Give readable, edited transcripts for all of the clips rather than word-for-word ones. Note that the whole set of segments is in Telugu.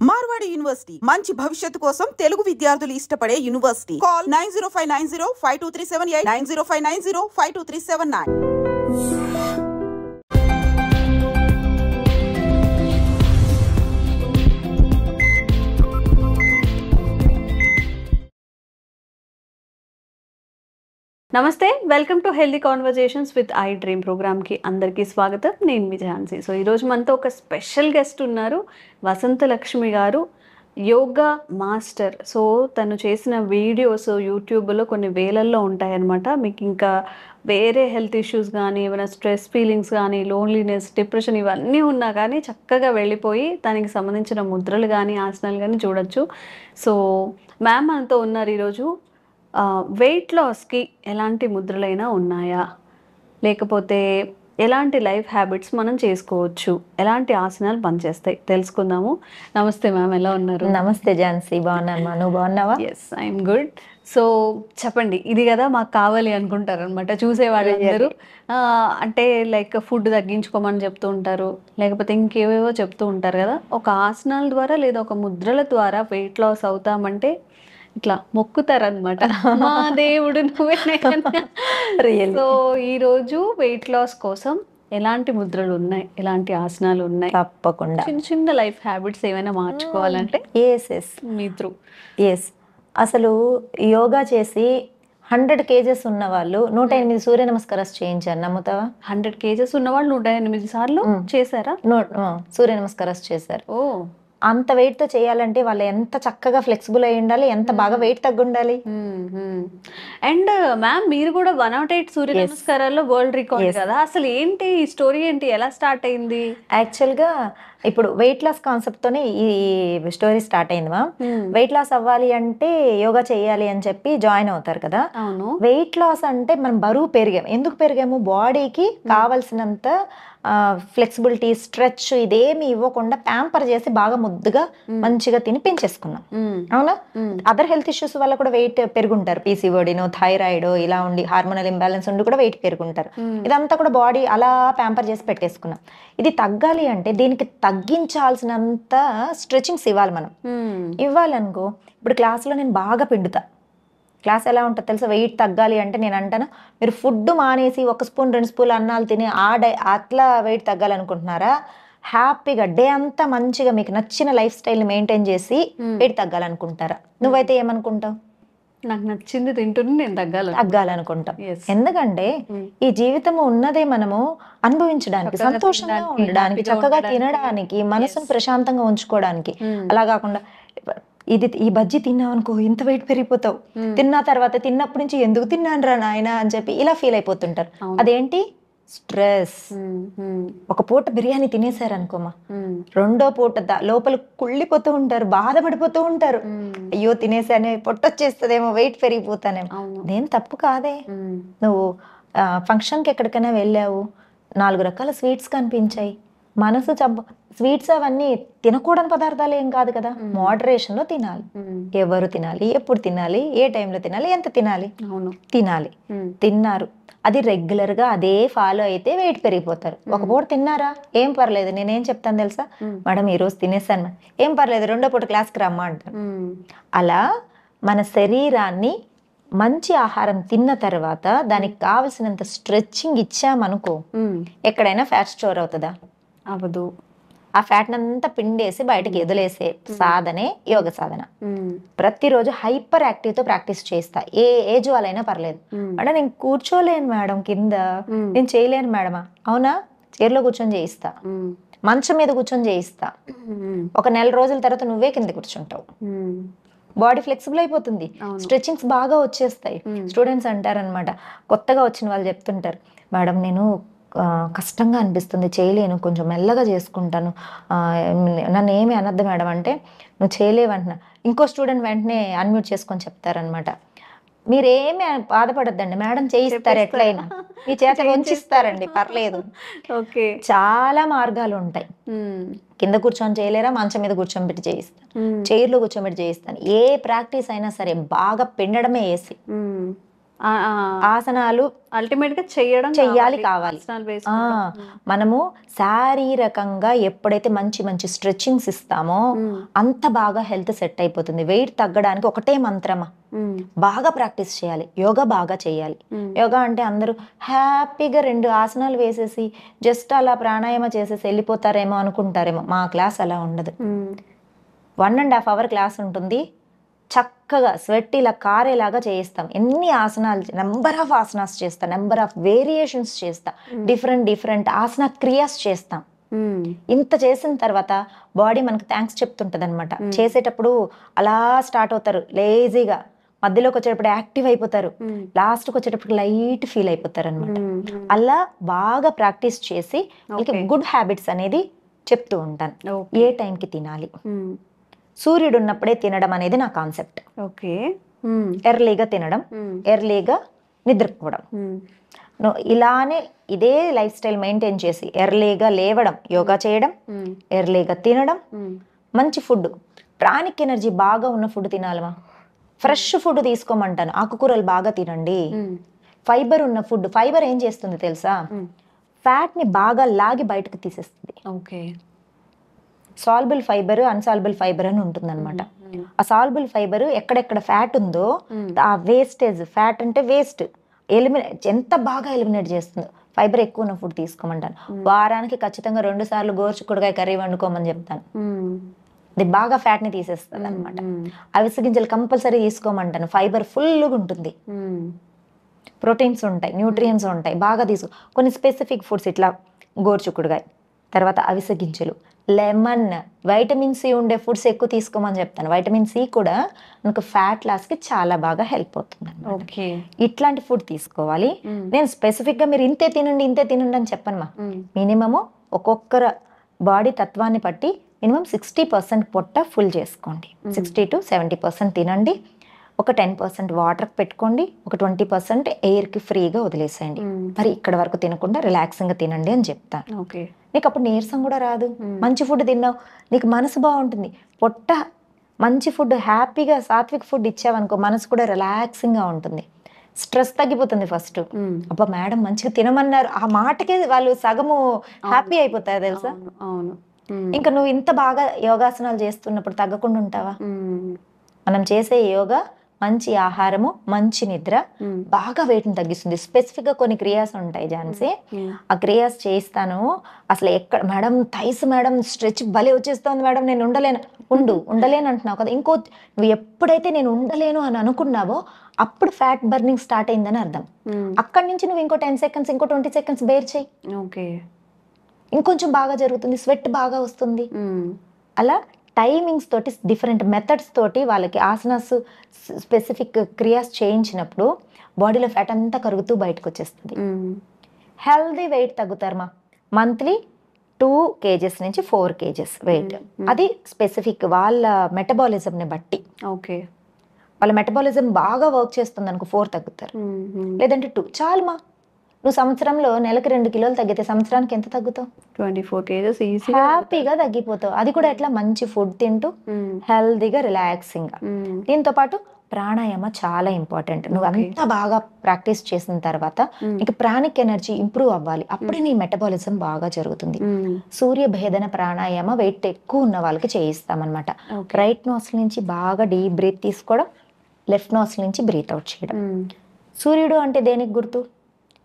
మార్వాడి యూనివర్సిటీ మంచి భవిష్యత్తు కోసం తెలుగు విద్యార్థులు ఇష్టపడే యూనివర్సిటీ. కాల్ 9059052378 9059052379. నమస్తే, welcome to healthy conversations with I dream ప్రోగ్రామ్కి అందరికీ స్వాగతం. నేను మీ ఝాన్సీ. సో ఈరోజు మనతో ఒక స్పెషల్ గెస్ట్ ఉన్నారు, వసంత లక్ష్మి గారు, యోగా మాస్టర్. సో తను చేసిన వీడియోస్ యూట్యూబ్లో కొన్ని వేలల్లో ఉంటాయన్నమాట. మీకు ఇంకా వేరే హెల్త్ ఇష్యూస్ కానీ, ఏమైనా స్ట్రెస్ ఫీలింగ్స్ కానీ, లోన్లీనెస్, డిప్రెషన్ ఇవన్నీ ఉన్నా కానీ చక్కగా వెళ్ళిపోయి దానికి సంబంధించిన ముద్రలు కానీ, ఆసనాలు కానీ చూడొచ్చు. సో మ్యామ్ మనతో ఉన్నారు ఈరోజు. వెయిట్ లాస్కి ఎలాంటి ముద్రలైనా ఉన్నాయా, లేకపోతే ఎలాంటి లైఫ్ హ్యాబిట్స్ మనం చేసుకోవచ్చు, ఎలాంటి ఆసనాలు పనిచేస్తాయి తెలుసుకుందాము. నమస్తే మ్యామ్, ఎలా ఉన్నారు? నమస్తే ఝాన్సీ, బాగున్నాను. నువ్వు బాగున్నావా? Yes, I'm good. సో చెప్పండి, ఇది కదా మాకు కావాలి అనుకుంటారు అనమాట చూసేవాళ్ళందరూ. అంటే లైక్ ఫుడ్ తగ్గించుకోమని చెప్తూ ఉంటారు, లేకపోతే ఇంకేవేవో చెప్తూ ఉంటారు కదా. ఒక ఆసనాల ద్వారా లేదా ఒక ముద్రల ద్వారా వెయిట్ లాస్ అవుతామంటే ఇట్లా మొక్కుతారనమాట, మా దేవుడు నువ్వే. సో ఈరోజు వెయిట్ లాస్ కోసం ఎలాంటి ముద్రలు ఉన్నాయి, ఎలాంటి ఆసనాలు ఉన్నాయి, తప్పకుండా చిన్న చిన్న లైఫ్ హ్యాబిట్స్ ఏమైనా మార్చుకోవాలంటే మీ త్రూ. అసలు యోగా చేసి 100 కేజెస్ ఉన్న వాళ్ళు 108 సూర్య నమస్కారాలు చేయించారు, నమ్ముతావా? 100 కేజెస్ ఉన్న వాళ్ళు 108 సార్లు చేశారా? సూర్య నమస్కారాలు చేశారు. ఓ, అంత వెయిట్ తో చేయాలంటే వాళ్ళు ఎంత చక్కగా ఫ్లెక్సిబుల్ అయి ఉండాలి, ఎంత బాగా వెయిట్ తగ్గుండాలి. అండ్ మ్యామ్, మీరు కూడా 108 సూర్య నమస్కారాల్లో వరల్డ్ రికార్డ్ కదా. అసలు ఏంటి ఈ స్టోరీ, ఏంటి, ఎలా స్టార్ట్ అయింది? యాక్చువల్ గా ఇప్పుడు వెయిట్ లాస్ కాన్సెప్ట్ తోనే ఈ స్టోరీ స్టార్ట్ అయింది. వెయిట్ లాస్ అవ్వాలి అంటే యోగా చేయాలి అని చెప్పి జాయిన్ అవుతారు కదా. అవును. వెయిట్ లాస్ అంటే మనం బరువు పెరిగాము. ఎందుకు పెరిగాము? బాడీకి కావాల్సినంత ఫ్లెక్సిబిలిటీ, స్ట్రెచ్ ఇదేమి ఇవ్వకుండా ప్యాంపర్ చేసి బాగా ముద్దుగా మంచిగా తిని పెంచేసుకున్నాం. అవునా? అదర్ హెల్త్ ఇష్యూస్ వల్ల కూడా వెయిట్ పెరుగుంటారు. పీసీఓడినో, థైరాయిడ్ ఇలా ఉండి, హార్మోనల్ ఇంబ్యాలెన్స్ ఉండి కూడా వెయిట్ పెరుగుంటారు. ఇదంతా కూడా బాడీ అలా ప్యాంపర్ చేసి పెట్టేసుకున్నాం. ఇది తగ్గాలి అంటే దీనికి తగ్గించాల్సినంత స్ట్రెచింగ్స్ ఇవ్వాలి. మనం ఇవ్వాలనుకో, ఇప్పుడు క్లాస్లో నేను బాగా పిండుతా. క్లాస్ ఎలా ఉంటుంది తెలుసా? వెయిట్ తగ్గాలి అంటే నేను అంటాను, మీరు ఫుడ్ మానేసి 1 స్పూన్ 2 స్పూన్లు అన్నాలు తిని అట్లా వెయిట్ తగ్గాలనుకుంటున్నారా? హ్యాపీగా డే అంతా మంచిగా మీకు నచ్చిన లైఫ్ స్టైల్ని మెయింటైన్ చేసి వెయిట్ తగ్గాలనుకుంటారా? నువ్వైతే ఏమనుకుంటావు? నాకు నచ్చింది తింటుని నేను తగ్గాలనుకుంటాం. ఎందుకంటే ఈ జీవితం ఉన్నదే మనము అనుభవించడానికి, సంతోషంగా ఉండడానికి, చక్కగా తినడానికి, మనసును ప్రశాంతంగా ఉంచుకోవడానికి. అలా కాకుండా ఈ బజ్జీ తిన్నావు అనుకో ఇంత వెయిట్ పెరిగిపోతావు, తిన్న తర్వాత తిన్నప్పటి నుంచి ఎందుకు తిన్నాను రా నాయన అని చెప్పి ఇలా ఫీల్ అయిపోతుంటారు. అదేంటి? స్ట్రెస్. ఒక పూట బిర్యానీ తినేసారనుకోమా, రెండో పూట లోపల కుళ్ళిపోతూ ఉంటారు, బాధపడిపోతూ ఉంటారు. అయ్యో తినేసానే, పొట్టొచ్చేస్తుందేమో, వెయిట్ పెరిగిపోతానేమో. నేను తప్పు కాదే. నువ్వు ఫంక్షన్కి ఎక్కడికైనా వెళ్ళావు, 4 రకాల స్వీట్స్ కనిపించాయి, మనసు స్వీట్స్ అవన్నీ తినకూడని పదార్థాలు ఏం కాదు కదా. మోడరేషన్ లో తినాలి. ఎవరు తినాలి, ఎప్పుడు తినాలి, ఏ టైంలో తినాలి, ఎంత తినాలి, తినాలి. తిన్నారు, అది రెగ్యులర్ గా అదే ఫాలో అయితే వెయిట్ పెరిగిపోతారు. ఒక పూట తిన్నారా, ఏం పర్లేదు. నేనేం చెప్తాను తెలుసా? మేడం ఈరోజు తినేసాను, ఏం పర్లేదు, రెండో పూట క్లాస్కి రమ్మా అంటారు. అలా మన శరీరాన్ని మంచి ఆహారం తిన్న తర్వాత దానికి కావలసినంత స్ట్రెచ్చింగ్ ఇచ్చామనుకో, ఎక్కడైనా ఫ్యాట్ స్టోర్ అవుతుందా? అవ్వదు. ఆ ఫ్యాట్ అంతా పిండేసి బయటకి ఎదులేసే సాధనే యోగ సాధన. ప్రతిరోజు హైపర్ యాక్టివ్ తో ప్రాక్టీస్ చేస్తా. ఏ ఏజ్ వాళ్ళైనా పర్లేదు. అంటే నేను కూర్చోలేను మేడం కింద, నేను చేయలేను మేడమా? అవునా, చైర్లో కూర్చొని చేయిస్తా, మంచం మీద కూర్చొని చేయిస్తా. ఒక 1 నెల రోజుల తర్వాత నువ్వే కింద కూర్చుంటావు. బాడీ ఫ్లెక్సిబుల్ అయిపోతుంది, స్ట్రెచింగ్స్ బాగా వచ్చేస్తాయి. స్టూడెంట్స్ అంటారనమాట, కొత్తగా వచ్చిన వాళ్ళు చెప్తుంటారు, మేడం నేను కష్టంగా అనిపిస్తుంది, చేయలేను, కొంచెం మెల్లగా చేసుకుంటాను, నన్ను ఏమి అనద్దు మేడం అంటే, నువ్వు చేయలేవంటున్నా. ఇంకో స్టూడెంట్ వెంటనే అన్మ్యూట్ చేసుకొని చెప్తారనమాట, మీరేమి బాధపడద్దండి మేడం, చేయిస్తారు, ఎట్లయినా మీ చేత ఉంచిస్తారండి, పర్లేదు. ఓకే, చాలా మార్గాలు ఉంటాయి. కింద కూర్చొని చేయలేరా, మంచం మీద కూర్చొని పెట్టి చేయిస్తాను, చైర్లో కూర్చోబెట్టి చేయిస్తాను. ఏ ప్రాక్టీస్ అయినా సరే బాగా పిండడమే వేసి ఆసనాలు అల్టిమేట్ గా చెయ్యాలి కావాలి. మనము శారీరకంగా ఎప్పుడైతే మంచి మంచి స్ట్రెచ్చింగ్స్ ఇస్తామో అంత బాగా హెల్త్ సెట్ అయిపోతుంది. వెయిట్ తగ్గడానికి ఒకటే మంత్రమా, బాగా ప్రాక్టీస్ చేయాలి, యోగా బాగా చేయాలి. యోగా అంటే అందరూ హ్యాపీగా 2 ఆసనాలు వేసేసి జస్ట్ అలా ప్రాణాయామ చేసేసి వెళ్ళిపోతారేమో అనుకుంటారేమో. మా క్లాస్ అలా ఉండదు. 1.5 hour క్లాస్ ఉంటుంది. చక్కగా స్వెట్ ఇలా కారేలాగా చేయిస్తాం. ఎన్ని ఆసనాలు, నెంబర్ ఆఫ్ ఆసనాస్ చేస్తా, నెంబర్ ఆఫ్ వేరియేషన్స్ చేస్తా, డిఫరెంట్ ఆసన క్రియాస్ చేస్తాం. ఇంత చేసిన తర్వాత బాడీ మనకు థ్యాంక్స్ చెప్తుంటది అనమాట. చేసేటప్పుడు అలా స్టార్ట్ అవుతారు లేజీగా, మధ్యలోకి వచ్చేటప్పుడు యాక్టివ్ అయిపోతారు, లాస్ట్కి వచ్చేటప్పుడు లైట్ ఫీల్ అయిపోతారు అనమాట. అలా బాగా ప్రాక్టీస్ చేసి వాళ్ళకి గుడ్ హ్యాబిట్స్ అనేది చెప్తూ ఉంటాను. ఏ టైంకి తినాలి, సూర్యుడు ఉన్నప్పుడే తినడం అనేది నా కాన్సెప్ట్. ఓకే, ఎర్లీగా తినడం, ఎర్లీగా నిద్రపోవడం. ఇలానే ఇదే లైఫ్ స్టైల్ మెయింటైన్ చేసి ఎర్లీగా లేవడం, యోగా చేయడం, ఎర్లీగా తినడం, మంచి ఫుడ్, ప్రాణిక్ ఎనర్జీ బాగా ఉన్న ఫుడ్ తినాలమా. ఫ్రెష్ ఫుడ్ తీసుకోమంటాను. ఆకుకూరలు బాగా తినండి. ఫైబర్ ఉన్న ఫుడ్. ఫైబర్ ఏం చేస్తుంది తెలుసా, ఫ్యాట్ ని బాగా లాగి బయటకు తీసేస్తుంది. ఓకే, సాల్బుల్ ఫైబర్, అన్సాల్బుల్ ఫైబర్ అని ఉంటుంది అనమాట. ఆ సాల్బుల్ ఫైబర్ ఎక్కడెక్కడ ఫ్యాట్ ఉందో ఆ వేస్టేజ్, ఫ్యాట్ అంటే వేస్ట్, ఎంత బాగా ఎలిమినేట్ చేస్తుందో. ఫైబర్ ఎక్కువ ఉన్న ఫుడ్ తీసుకోమంటాను. వారానికి ఖచ్చితంగా 2 సార్లు గోరుచిక్కుడుకాయ కర్రీ వండుకోమని చెప్తాను. అది బాగా ఫ్యాట్ ని తీసేస్తుంది అనమాట. అవిసె గింజలు కంపల్సరీ తీసుకోమంటాను. ఫైబర్ ఫుల్గా ఉంటుంది, ప్రోటీన్స్ ఉంటాయి, న్యూట్రియన్స్ ఉంటాయి, బాగా కొన్ని స్పెసిఫిక్ ఫుడ్స్ ఇట్లా గోరుచిక్కుడుకాయ, తర్వాత అవిసె గింజలు, లెమన్, వైటమిన్ సి ఉండే ఫుడ్స్ ఎక్కువ తీసుకోమని చెప్తాను. వైటమిన్ సి కూడా మనకు ఫ్యాట్ లాస్ కి చాలా బాగా హెల్ప్ అవుతుంది అన్నమాట. ఇట్లాంటి ఫుడ్ తీసుకోవాలి. నేను స్పెసిఫిక్ గా మీరు ఇంతే తినండి అని చెప్పను. మినిమము ఒక్కొక్కరు బాడీ తత్వాన్ని బట్టి మినిమం 60% పొట్ట ఫుల్ చేసుకోండి. 60 to 70% తినండి. ఒక 10% వాటర్ పెట్టుకోండి. ఒక 20% ఎయిర్కి ఫ్రీగా వదిలేసేయండి. మరి ఇక్కడ వరకు తినకుండా రిలాక్సింగ్గా తినండి అని చెప్తాను. నీకు అప్పుడు నీరసం కూడా రాదు. మంచి ఫుడ్ తిన్నావు, నీకు మనసు బాగుంటుంది. పొట్ట మంచి ఫుడ్, హ్యాపీగా సాత్విక్ ఫుడ్ ఇచ్చావనుకో, మనసు కూడా రిలాక్సింగ్గా ఉంటుంది. స్ట్రెస్ తగ్గిపోతుంది. ఫస్ట్ అబ్బా మేడం మంచిగా తినమన్నారు, ఆ మాటకే వాళ్ళు సగము హ్యాపీ అయిపోతారు తెలుసా. ఇంకా నువ్వు ఇంత బాగా యోగాసనాలు చేస్తున్నప్పుడు తగ్గకుండా ఉంటావా? మనం చేసే యోగా మంచి ఆహారము, మంచి నిద్ర బాగా వెయిట్ని తగ్గిస్తుంది. స్పెసిఫిక్ గా కొన్ని క్రియాస్ ఉంటాయి ఝాన్సీ, ఆ క్రియాస్ చేయిస్తాను. అసలు ఎక్కడ మేడం థైస్ మేడం స్ట్రెచ్ భలే వచ్చేస్తుంది మేడం, నేను ఉండలేను అంటున్నావు కదా. నువ్వు ఎప్పుడైతే నేను ఉండలేను అని అనుకున్నావో అప్పుడు ఫ్యాట్ బర్నింగ్ స్టార్ట్ అయిందని అర్థం. అక్కడి నుంచి నువ్వు ఇంకో 10 seconds, ఇంకో 20 seconds బేర్ చేయి, ఇంకొంచెం బాగా జరుగుతుంది, స్వెట్ బాగా వస్తుంది. అలా టైమింగ్స్ తోటి, డిఫరెంట్ మెథడ్స్ తోటి వాళ్ళకి ఆసనాస్, స్పెసిఫిక్ క్రియాస్ చేయించినప్పుడు బాడీలో ఫ్యాట్ అంతా కరుగుతూ బయటకు వచ్చేస్తుంది. హెల్దీ వెయిట్ తగ్గుతారు మంత్లీ 2 kgs నుంచి 4 kgs వెయిట్. అది స్పెసిఫిక్ వాళ్ళ మెటబాలిజంని బట్టి. వాళ్ళ మెటబాలిజం బాగా వర్క్ చేస్తుంది అనుకో 4 తగ్గుతారు, లేదంటే 2 చాలుమా. నువ్వు సంవత్సరంలో నెలకు 2 కిలోలు తగ్గితే సంవత్సరానికి ఎంత తగ్గుతావు? 24 kgs హ్యాపీగా తగ్గిపోతావు. అది కూడా ఎట్లా, మంచి ఫుడ్ తింటూ హెల్దీగా రిలాక్సింగ్ గా. దీంతో పాటు ప్రాణాయామ చాలా ఇంపార్టెంట్. నువ్వు అంతా బాగా ప్రాక్టీస్ చేసిన తర్వాత నీకు ప్రాణిక్ ఎనర్జీ ఇంప్రూవ్ అవ్వాలి. అప్పుడే నీ మెటబాలిజం బాగా జరుగుతుంది. సూర్య భేదన ప్రాణాయామ వెయిట్ ఎక్కువ ఉన్న వాళ్ళకి చేయిస్తామన్నమాట. రైట్ నోస్ట్రిల్ నుంచి బాగా డీప్ బ్రీత్ తీసుకోవడం, లెఫ్ట్ నోస్ట్రిల్ నుంచి బ్రీత్ అవుట్ చేయడం. సూర్యుడు అంటే దేనికి గుర్తు?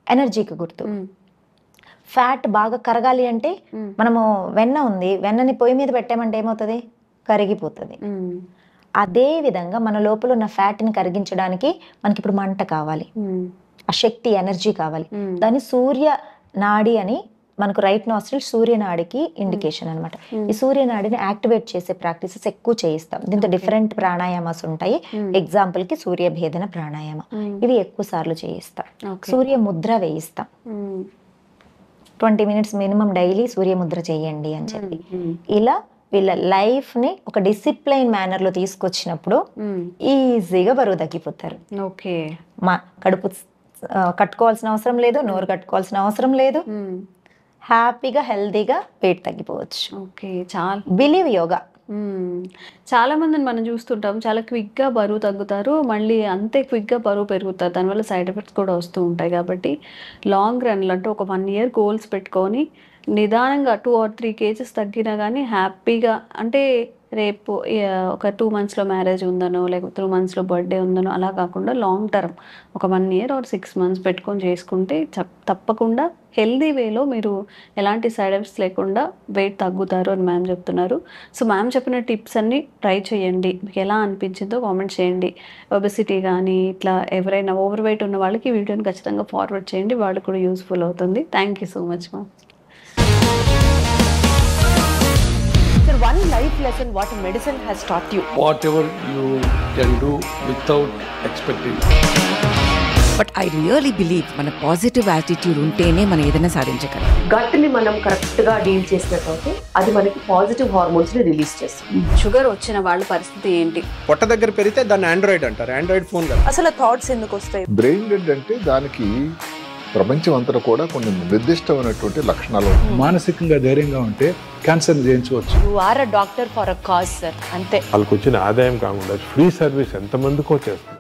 ఎనర్జీకి గుర్తు. ఫ్యాట్ బాగా కరగాలి అంటే మనము వెన్న ఉంది, వెన్నని పొయ్యి మీద పెట్టామంటే ఏమవుతుంది? కరిగిపోతుంది. అదే విధంగా మన లోపల ఉన్న ఫ్యాట్ని కరిగించడానికి మనకి ఇప్పుడు మంట కావాలి, ఆ శక్తి, ఎనర్జీ కావాలి. దాన్ని సూర్య నాడి అని, మనకు రైట్ నాస్ట్రిల్ సూర్యనాడికి ఇండికేషన్ అనమాట. ఈ సూర్యనాడిని యాక్టివేట్ చేసే ప్రాక్టీసెస్ ఎక్కువ చేయిస్తాం. దీంతో డిఫరెంట్ ప్రాణాయామాస్ ఉంటాయి. ఎగ్జాంపుల్ కి సూర్య భేదన ప్రాణాయామ, ఇవి ఎక్కువ సార్లు చేయిస్తాం. సూర్య ముద్ర వేయిస్తాం. 20 minutes మినిమం డైలీ సూర్య ముద్ర చేయండి అని చెప్పి. ఇలా వీళ్ళ లైఫ్ ని ఒక డిసిప్లైన్ మేనర్ లో తీసుకొచ్చినప్పుడు ఈజీగా బరువు తగ్గిపోతారు. కడుపు కట్టుకోవాల్సిన అవసరం లేదు, నోరు కట్టుకోవాల్సిన అవసరం లేదు, హ్యాపీగా హెల్దీగా వెయిట్ తగ్గిపోవచ్చు. చాలా బిలీవ్ యోగా. చాలా మందిని మనం చూస్తుంటాం, చాలా క్విక్గా బరువు తగ్గుతారు, మళ్ళీ అంతే క్విక్గా బరువు పెరుగుతారు. దానివల్ల సైడ్ ఎఫెక్ట్స్ కూడా వస్తూ ఉంటాయి. కాబట్టి లాంగ్ రన్లో అంటే ఒక 1 year గోల్స్ పెట్టుకొని నిదానంగా 2 or 3 kgs తగ్గినా కానీ హ్యాపీగా, అంటే రేపు ఒక 2 monthsలో మ్యారేజ్ ఉందనో లేకపోతే 2 monthsలో బర్త్డే ఉందనో అలా కాకుండా లాంగ్ టర్మ్ ఒక 1 year or 6 months పెట్టుకొని చేసుకుంటే తప్పకుండా హెల్దీ వేలో మీరు ఎలాంటి సైడ్ ఎఫెక్ట్స్ లేకుండా వెయిట్ తగ్గుతారు అని మ్యామ్ చెప్తున్నారు. సో మ్యామ్ చెప్పిన టిప్స్ అన్నీ ట్రై చేయండి. మీకు ఎలా అనిపించిందో కామెంట్ చేయండి. ఒబెసిటీ కానీ ఇట్లా ఎవరైనా ఓవర్ వెయిట్ ఉన్న వాళ్ళకి ఈ వీడియోని ఖచ్చితంగా ఫార్వర్డ్ చేయండి, వాళ్ళకి కూడా యూస్ఫుల్ అవుతుంది. Thank you so much ma'am. One life lesson what medicine has taught you. Whatever you can do without expecting. But I really believe మన పాజిటివ్ యాటిట్యూడ్ ఉంటేనే మనం ఏదైనా సాధించగలం. గట్ ని మనం కరెక్ట్ గా డీల్ చేసినట్లయితే అది మనకి పాజిటివ్ హార్మోన్స్ ని రిలీజ్ చేస్తుంది. షుగర్ వచ్చిన వాళ్ళ పరిస్థితి ఏంటి? పొట్ట దగ్గర పెరిగితే దాన్ని ఆండ్రాయిడ్ అంటారు, ఆండ్రాయిడ్ ఫోన్ కదా. అసలు థాట్స్ ఎందుకు వస్తాయి? బ్రెయిన్ డెడ్ అంటే దానికి ప్రపంచం అంతా కూడా కొన్ని నిర్దిష్టమైనటువంటి లక్షణాలు. మానసికంగా ధైర్యంగా ఉంటే క్యాన్సర్ జయించవచ్చు. You are a doctor for a cause sir, అంతే. వాళ్ళకి వచ్చిన ఆదాయం కాకుండా ఫ్రీ సర్వీస్ ఎంతమందికో చేస్తారు.